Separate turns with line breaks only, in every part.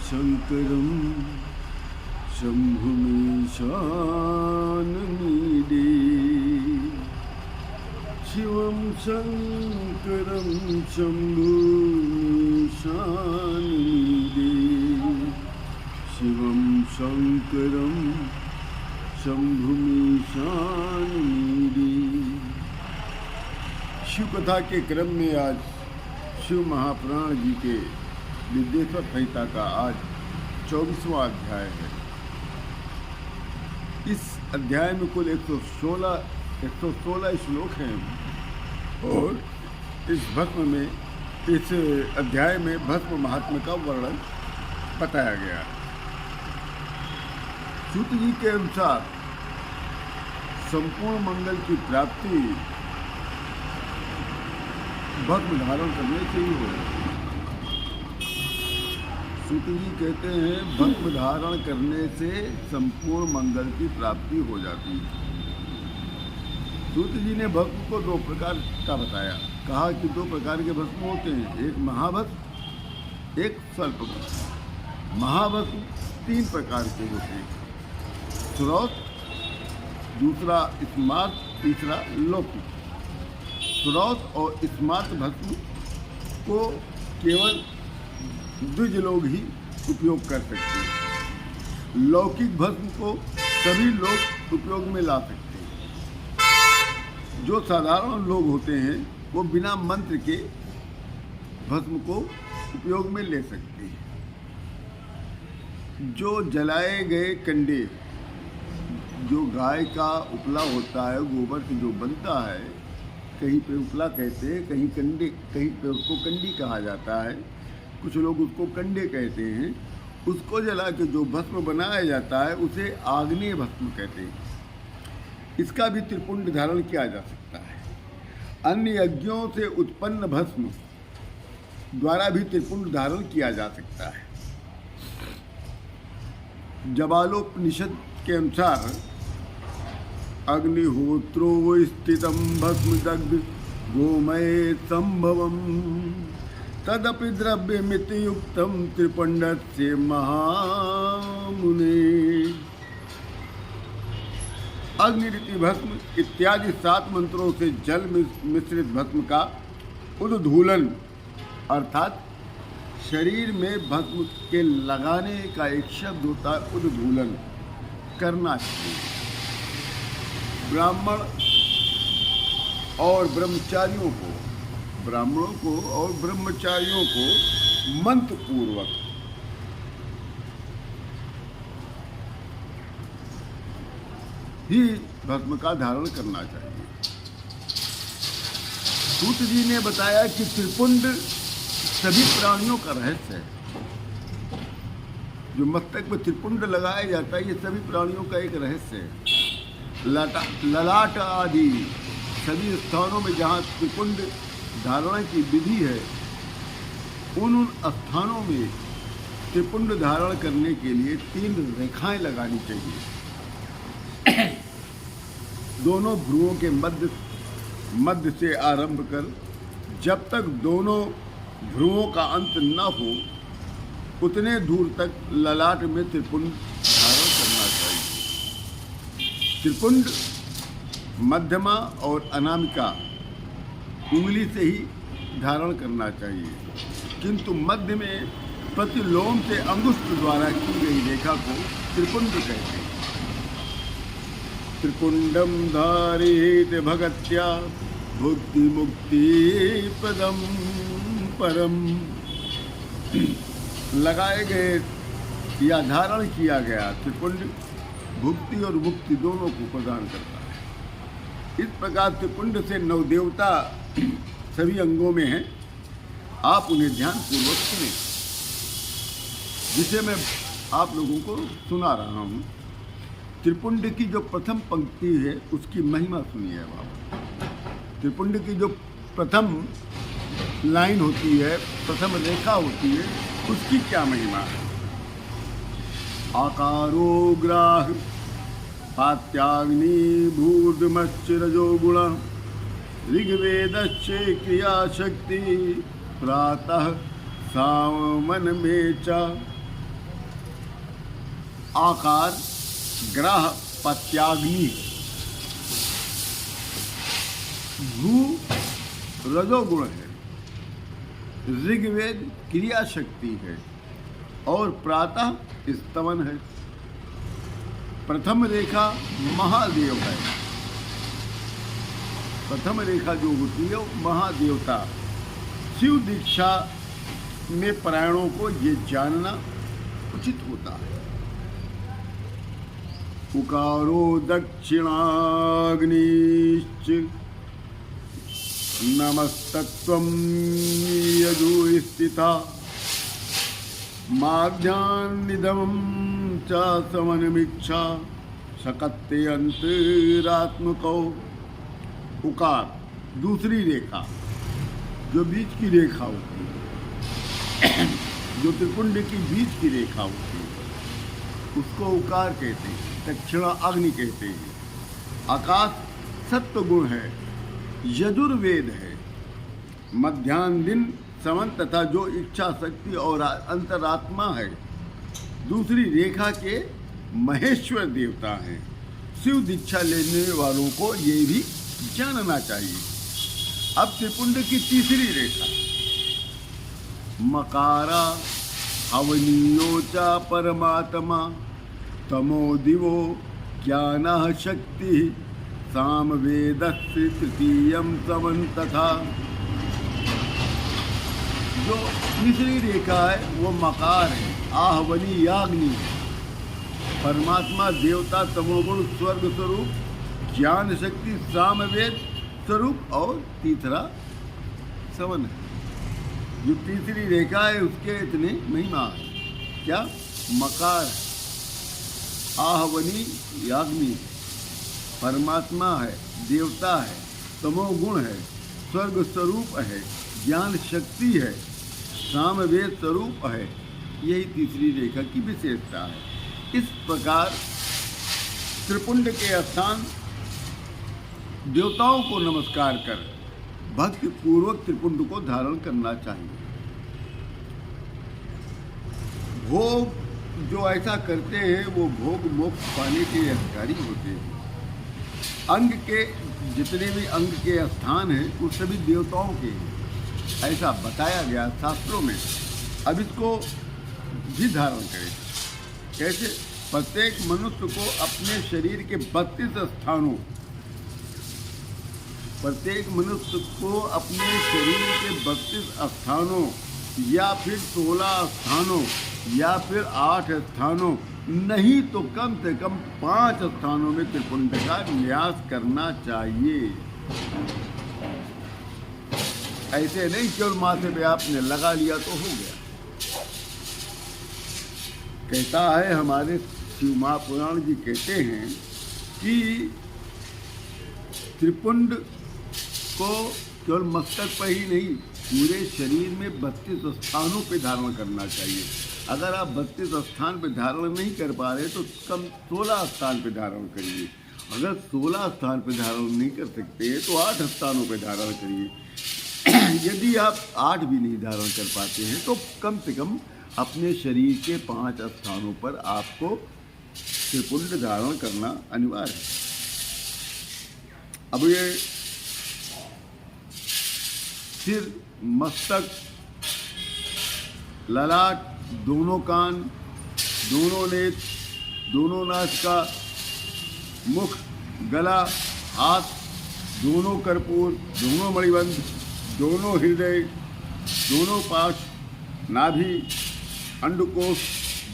शङ्करं शम्भुमीशानमीडे शिवं शङ्करं शम्भुमीशानमीडे शिवं शङ्करं शम्भुमीशानमीडे। शिव कथा के क्रम में आज शिव महापुराण जी के विद्येश्वर संहिता का आज 24वां अध्याय है। इस अध्याय में कुल 116 श्लोक हैं और इस अध्याय में भस्म महात्म्य का वर्णन बताया गया। सूत जी के अनुसार संपूर्ण मंगल की प्राप्ति भस्म धारण करने से ही हो। सूत जी कहते हैं भस्म धारण करने से संपूर्ण मंगल की प्राप्ति हो जाती है। सूत जी ने भस्म को 2 प्रकार का बताया। कहा कि 2 प्रकार के भस्म होते हैं, एक महाभस्म, एक स्वल्प भस्म। महाभस्म 3 प्रकार के होते हैं, श्रौत, दूसरा स्मार्त, तीसरा लौकिक। श्रौत और स्मार्त भस्म को केवल द्विज लोग ही उपयोग कर सकते हैं। लौकिक भस्म को सभी लोग उपयोग में ला सकते हैं। जो साधारण लोग होते हैं वो बिना मंत्र के भस्म को उपयोग में ले सकते हैं। जो जलाए गए कंडे, जो गाय का उपला होता है, गोबर से जो बनता है, कहीं पे उपला कहते हैं, कहीं कंडे, कहीं पे उसको कंडी कहा जाता है, कुछ लोग उसको कंडे कहते हैं। उसको जला के जो भस्म बनाया जाता है उसे आग्नेय भस्म कहते हैं। इसका भी त्रिपुंड धारण किया जा सकता है। अन्य यज्ञों से उत्पन्न भस्म द्वारा भी त्रिपुंड धारण किया जा सकता है। जबालोपनिषद के अनुसार अग्निहोत्रो स्थितं भस्म दग्ध गोमय संभवम तदपि द्रव्यमिति युक्तं त्रिपुंडस्य महामुने। अग्निरिति भस्म इत्यादि 7 मंत्रों से जल मिश्रित भस्म का उद्धूलन अर्थात शरीर में भस्म के लगाने का एक शब्द होता है, उद्धूलन करना चाहिए। ब्राह्मणों और ब्रह्मचारियों को मंत्र पूर्वक ही भस्म का धारण करना चाहिए। सूत जी ने बताया कि त्रिपुंड सभी प्राणियों का रहस्य है। जो मस्तक में त्रिपुंड लगाया जाता है, ये सभी प्राणियों का एक रहस्य है। ललाट आदि सभी स्थानों में जहाँ त्रिपुंड धारण की विधि है, उन स्थानों में त्रिपुंड धारण करने के लिए 3 रेखाएं लगानी चाहिए। दोनों भ्रुवों के मध्य से आरंभ कर जब तक दोनों भ्रुवों का अंत न हो उतने दूर तक ललाट में त्रिपुंड धारण करना चाहिए। त्रिपुंड मध्यमा और अनामिका उंगली से ही धारण करना चाहिए, किंतु मध्य में प्रतिलोम से अंगुष्ठ द्वारा की गई रेखा को त्रिपुंड कहते हैं। त्रिपुंडम धारेत भगत्या भुक्ति मुक्ति पदम परम। लगाए गए या धारण किया गया त्रिपुंड भुक्ति और मुक्ति दोनों को प्रदान करता है। इस प्रकार त्रिपुंड से 9 देवता सभी अंगों में हैं। आप उन्हें ध्यानपूर्वक सुनें, जिसे मैं आप लोगों को सुना रहा हूँ। त्रिपुंड की जो प्रथम पंक्ति है उसकी महिमा सुनिए आप। त्रिपुंड की जो प्रथम लाइन होती है, प्रथम रेखा होती है, उसकी क्या महिमा है। आकारो ग्राह पात्याग्नि भूर्धमश्च रजोगुण ऋग्वेदश्च क्रियाशक्ति प्रातः सामन में च आकार ग्रह पत्याग्नि भू रजोगुण है, ऋग्वेद क्रिया शक्ति है और प्रातः स्तवन है। प्रथम रेखा महादेव है। प्रथम रेखा जो होती है वो महादेवता। शिव दीक्षा में परायणों को ये जानना उचित होता है। उकारो दक्षिणाग्निश्च नमस्तत्वं यजु स्थिता माध्यान्निदं च समनमीक्षा सकत्ते अंतरात्मको। उकार दूसरी रेखा जो बीच की रेखा होती है, जो त्रिपुंड की बीच की रेखा होती है, उसको उकार कहते हैं, दक्षिणा अग्नि कहते हैं। आकाश सत्व गुण है, यजुर्वेद है। मध्यान्ह दिन समन तथा जो इच्छा शक्ति और अंतरात्मा है। दूसरी रेखा के महेश्वर देवता हैं। शिव दीक्षा लेने वालों को ये भी जानना चाहिए। अब त्रिपुंड की तीसरी रेखा मकारा हवनीयो च परमात्मा तमो दिवो ज्ञानः शक्ति सामवेदस्य तृतीयं समं तथा। जो तीसरी रेखा है वो मकार है, आहवनी याग्नि, परमात्मा देवता, तमोगुण स्वर्ग स्वरूप, ज्ञान शक्ति सामवेद स्वरूप और तीसरा सवन है। जो तीसरी रेखा है उसके इतने महिमा है। क्या? मकार, आहवनी याग्नि, परमात्मा है, देवता है, तमोगुण है, स्वर्ग स्वरूप है, ज्ञान शक्ति है, सामवेद स्वरूप है। यही तीसरी रेखा की विशेषता है। इस प्रकार त्रिपुंड के स्थान देवताओं को नमस्कार कर भक्ति पूर्वक त्रिपुंड को धारण करना चाहिए। भोग जो ऐसा करते हैं वो भोग मोक्ष पाने के अधिकारी होते हैं। अंग के जितने भी अंग के स्थान हैं वो सभी देवताओं के हैं, ऐसा बताया गया शास्त्रों में। अब इसको भी धारण करें। कैसे? प्रत्येक मनुष्य को अपने शरीर के 32 स्थानों, प्रत्येक मनुष्य को अपने शरीर के 32 स्थानों या फिर 16 स्थानों या फिर 8 स्थानों, नहीं तो कम से कम 5 स्थानों में त्रिपुंड का न्यास करना चाहिए। ऐसे नहीं केवल माथे पे आपने लगा लिया तो हो गया। कहता है हमारे शिव महापुराण जी कहते हैं कि त्रिपुंड को केवल मस्तक पर ही नहीं, पूरे शरीर में 32 स्थानों पे धारण करना चाहिए। अगर आप 32 स्थान पे धारण नहीं कर पा रहे तो कम 16 स्थान पे धारण करिए। अगर 16 स्थान पे धारण नहीं कर सकते तो 8 स्थानों पे धारण करिए। यदि आप 8 भी नहीं धारण कर पाते हैं तो कम से कम अपने शरीर के 5 स्थानों पर आपको त्रिपुंड धारण करना अनिवार्य है। अब ये सिर, मस्तक, ललाट, दोनों कान, दोनों नेत्र, दोनों नासिका, मुख, गला, हाथ, दोनों कर्पूर, दोनों मणिबंध, दोनों हृदय, दोनों पाश, नाभि, अंडकोश,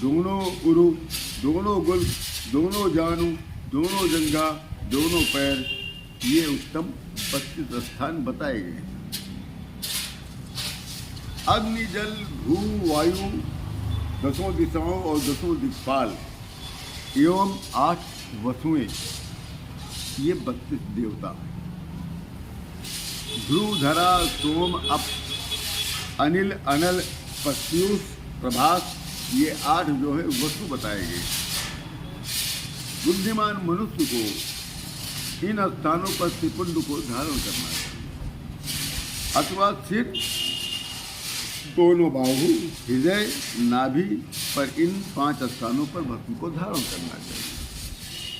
दोनों उरु, दोनों गुल, दोनों जानू, दोनों जंघा, दोनों पैर, ये उत्तम 32 स्थान बताए गए हैं। अग्नि, जल, भू, वायु, 10 दिशाओं और 10 दिक्पाल एवं 8 वसुएं, ये 32 देवता हैं। ध्रुव, धरा, सोम, अप, अनिल, अनल, पत्युष, प्रभास, ये 8 जो है वसु बताए गए। बुद्धिमान मनुष्य को इन स्थानों पर त्रिपुंड को धारण करना चाहिए। अथवा सिर दोनों बाहु, हृदय, नाभि पर इन 5 स्थानों पर भस्म को धारण करना चाहिए।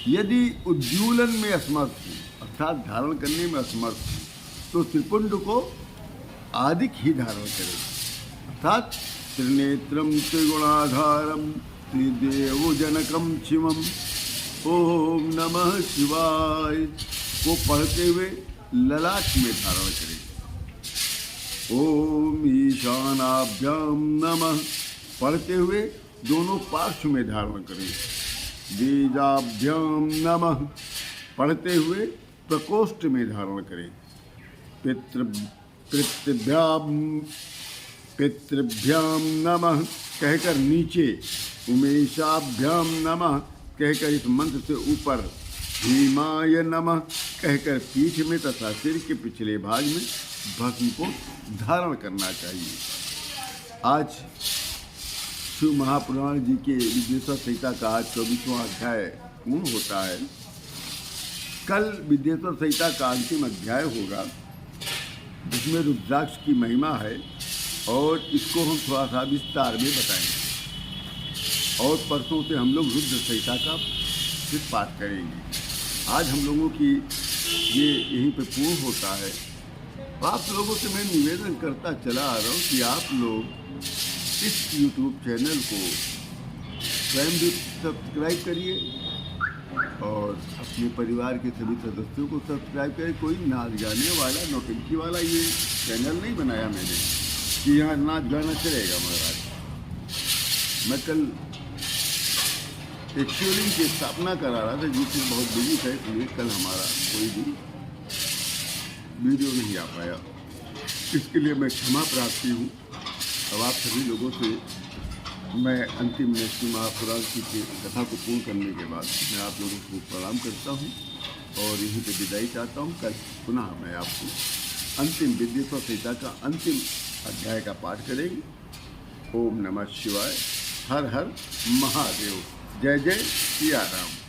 यदि उद्दूलन में असमर्थ हो अर्थात धारण करने में असमर्थ हो तो त्रिपुंड को आदिक ही धारण करें अर्थात त्रिनेत्रम त्रिगुणाधारम त्रिदेवजनकम शिवम ओम नमः शिवाय को पढ़ते हुए ललाट में धारण करें। ओम ईशानाभ्याम नमः पढ़ते हुए दोनों पार्श्व में धारण करें। बीजाभ्याम नमः पढ़ते हुए प्रकोष्ठ में धारण करें। पितृभ्याम नमः कहकर नीचे, उमेशाभ्याम नमः कहकर इस मंत्र से ऊपर, भीमाय नमः कहकर पीठ में तथा सिर के पिछले भाग में भस्म को धारण करना चाहिए। आज शिव महापुराण जी के विद्येश्वर संहिता का आज 24वां अध्याय पूर्ण होता है। कल विद्येश्वर संहिता का अंतिम अध्याय होगा जिसमें रुद्राक्ष की महिमा है और इसको हम थोड़ा सा विस्तार में बताएंगे और परसों से हम लोग रुद्र संहिता का फिर पाठ करेंगे। आज हम लोगों की ये यहीं पे पूर्ण होता है। आप लोगों से मैं निवेदन करता चला आ रहा हूँ कि आप लोग इस YouTube चैनल को स्वयं भी सब्सक्राइब करिए और अपने परिवार के सभी सदस्यों को सब्सक्राइब करें। कोई नाच गाने वाला नौटंकी वाला ये चैनल नहीं बनाया मैंने कि यहाँ नाच गाना चलेगा। महाराज मैं कल एक शिवलिंग की स्थापना करा रहा था जिसमें बहुत बिजी था, इसलिए कल हमारा कोई भी वीडियो नहीं आ पाया। इसके लिए मैं क्षमा प्रार्थी हूँ। अब आप सभी लोगों से मैं अंतिम में श्री महापुराण की कथा को पूर्ण करने के बाद मैं आप लोगों को प्रणाम करता हूँ और यहीं पे विदाई चाहता हूँ। कल पुनः मैं आपको अंतिम विद्येश्वर संहिता का अंतिम अध्याय का पाठ करेंगे। ओम नमः शिवाय। हर हर महादेव। जय जय सिया राम।